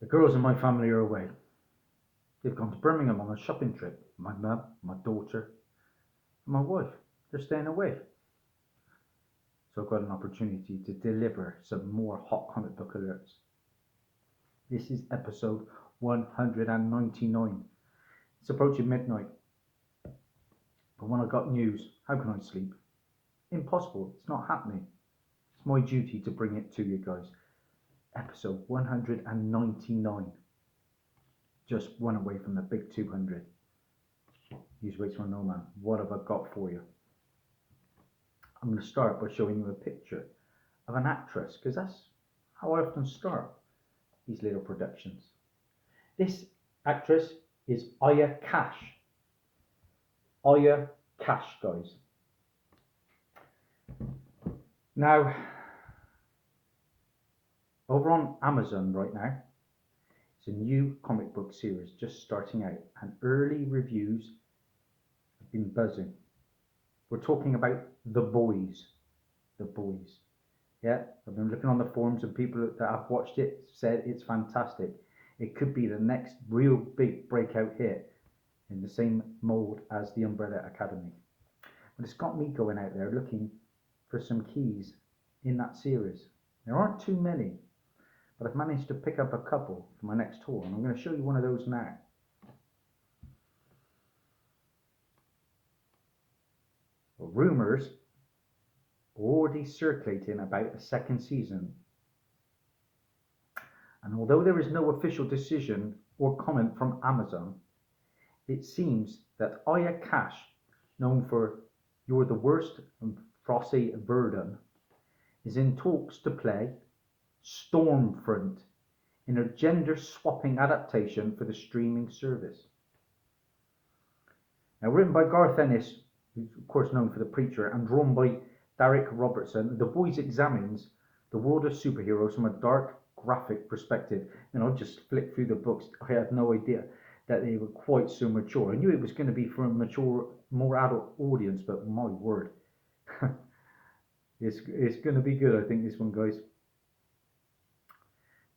The girls in my family are away. They've gone to Birmingham on a shopping trip. My mum, my daughter, and my wife. They're staying away. So I've got an opportunity to deliver some more hot comic book alerts. This is episode 199. It's approaching midnight. But when I got news, how can I sleep? Impossible. It's not happening. It's my duty to bring it to you guys. Episode 199. Just one away from the big 200. Use waits for no man. What have I got for you? I'm going to start by showing you a picture of an actress, because that's how I often start these little productions. This actress is Aya Cash. Aya Cash, guys. Now, over on Amazon right now, it's a new comic book series just starting out, and early reviews have been buzzing. We're talking about The Boys. The Boys. Yeah, I've been looking on the forums and people that have watched it said it's fantastic. It could be the next real big breakout hit in the same mold as The Umbrella Academy. But it's got me going out there looking for some keys in that series. There aren't too many, but I've managed to pick up a couple for my next tour, and I'm going to show you one of those now. Well, rumours are already circulating about a second season, and although there is no official decision or comment from Amazon, it seems that Aya Cash, known for You're the Worst and Frosty Verdon, is in talks to play Stormfront in a gender-swapping adaptation for the streaming service. Now, written by Garth Ennis, who's of course known for The Preacher, and drawn by Derek Robertson, The Boys examines the world of superheroes from a dark, graphic perspective. And I just flicked through the books. I had no idea that they were quite so mature. I knew it was going to be for a mature, more adult audience, but my word, it's going to be good, I think, this one, guys.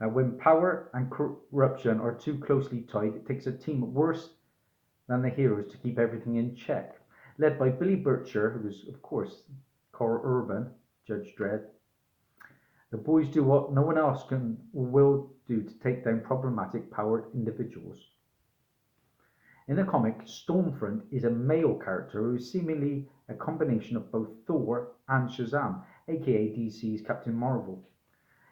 Now, when power and corruption are too closely tied, it takes a team worse than the heroes to keep everything in check. Led by Billy Butcher, who was, of course, Carl Urban, Judge Dredd. The boys do what no one else can or will do to take down problematic, powered individuals. In the comic, Stormfront is a male character who is seemingly a combination of both Thor and Shazam, aka DC's Captain Marvel.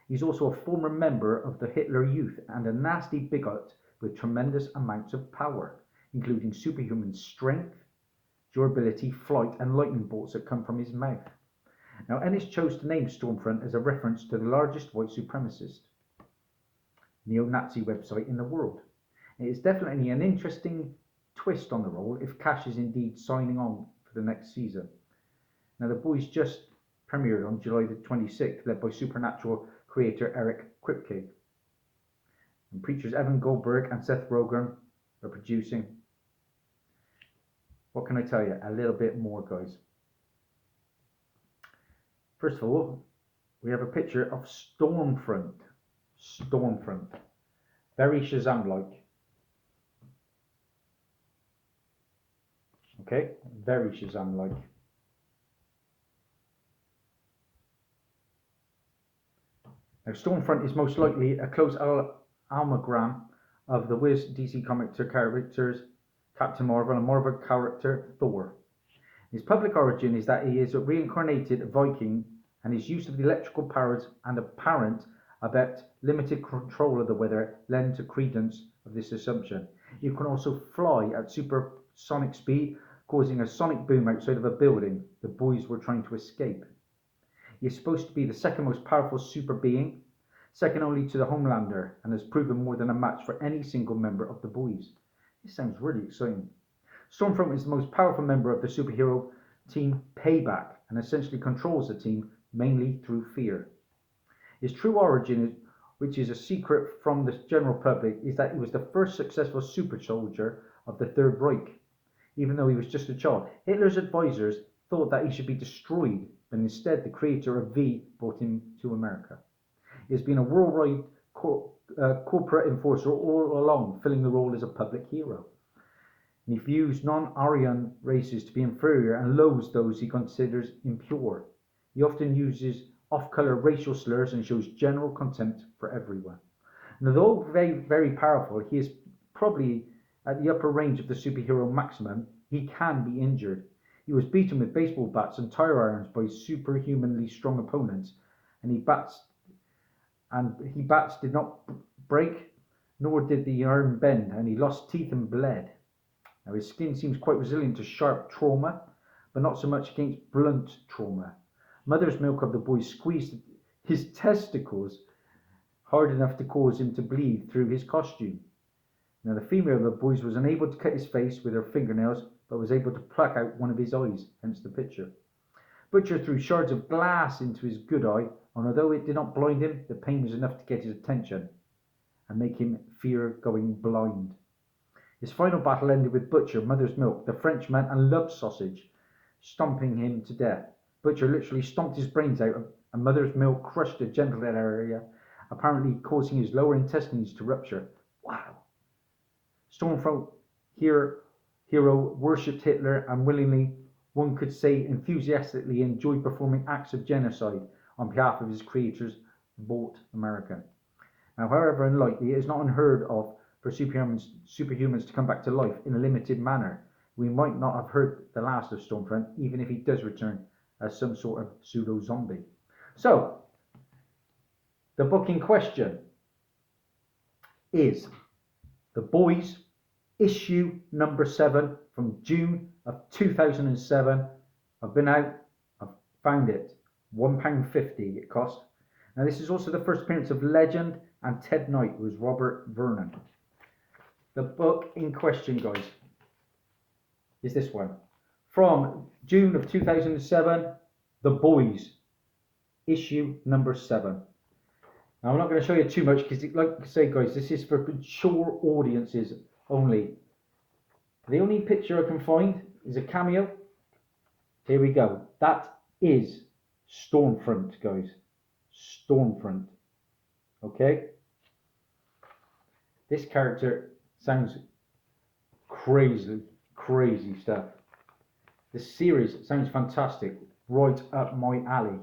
He's also a former member of the Hitler Youth and a nasty bigot with tremendous amounts of power, including superhuman strength, durability, flight, and lightning bolts that come from his mouth. Now, Ennis chose to name Stormfront as a reference to the largest white supremacist neo-Nazi website in the world. It is definitely an interesting twist on the role if Cash is indeed signing on for the next season. Now, The Boys just premiered on July the 26th, led by Supernatural creator Eric Kripke. And Preachers Evan Goldberg and Seth Rogen are producing. What can I tell you? A little bit more, guys. First of all, we have a picture of Stormfront. Stormfront. Very Shazam-like. Okay, very Shazam-like. Now, Stormfront is most likely a close amalgam of the Wiz DC comic characters Captain Marvel and Marvel character Thor. His public origin is that he is a reincarnated Viking, and his use of the electrical powers and apparent, albeit limited control of the weather lend to credence of this assumption. He can also fly at supersonic speed, causing a sonic boom outside of a building the boys were trying to escape. He is supposed to be the second most powerful super being, second only to the Homelander, and has proven more than a match for any single member of the boys. This sounds really exciting. Stormfront is the most powerful member of the superhero team Payback, and essentially controls the team mainly through fear. His true origin, which is a secret from the general public, is that he was the first successful super soldier of the Third Reich. Even though he was just a child, Hitler's advisors thought that he should be destroyed, but instead the creator of V brought him to America. He has been a worldwide corporate enforcer all along, filling the role as a public hero. And he views non-Aryan races to be inferior and loathes those he considers impure. He often uses off-color racial slurs and shows general contempt for everyone. And although very, very powerful, he is probably at the upper range of the superhero maximum. He can be injured. He was beaten with baseball bats and tire irons by superhumanly strong opponents, and his bats did not break, nor did the iron bend, and he lost teeth and bled. Now his skin seems quite resilient to sharp trauma, but not so much against blunt trauma. Mother's Milk of the Boy squeezed his testicles hard enough to cause him to bleed through his costume. Now the female of the boys was unable to cut his face with her fingernails, but was able to pluck out one of his eyes, hence the picture. Butcher threw shards of glass into his good eye, and although it did not blind him, the pain was enough to get his attention and make him fear going blind. His final battle ended with Butcher, Mother's Milk, the Frenchman, and Love Sausage stomping him to death. Butcher literally stomped his brains out, and Mother's Milk crushed the genital area, apparently causing his lower intestines to rupture. Wow. Stormfront hero worshipped Hitler and willingly, one could say enthusiastically, enjoyed performing acts of genocide on behalf of his creators, bought American. Now, however unlikely, it is not unheard of for superhumans to come back to life in a limited manner. We might not have heard the last of Stormfront, even if he does return as some sort of pseudo-zombie. So, the book in question is The Boys, issue number 7 from June of 2007. I've been out, I've found it. £1.50 it cost. Now this is also the first appearance of Legend and Ted Knight, who was Robert Vernon. The book in question, guys, is this one. From June of 2007, The Boys, issue number 7. Now I'm not going to show you too much because, like I say, guys, this is for mature audiences only. The only picture I can find is a cameo. Here we go. That is Stormfront, guys. Stormfront. Okay? This character sounds crazy, crazy stuff. The series sounds fantastic. Right up my alley.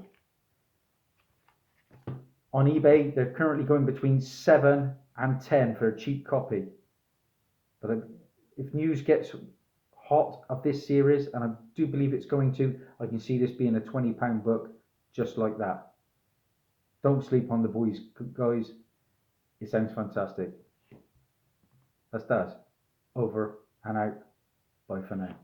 On eBay, they're currently going between 7 and 10 for a cheap copy. But if news gets hot of this series, and I do believe it's going to, I can see this being a £20 book just like that. Don't sleep on The Boys, guys. It sounds fantastic. That's Daz. Over and out. Bye for now.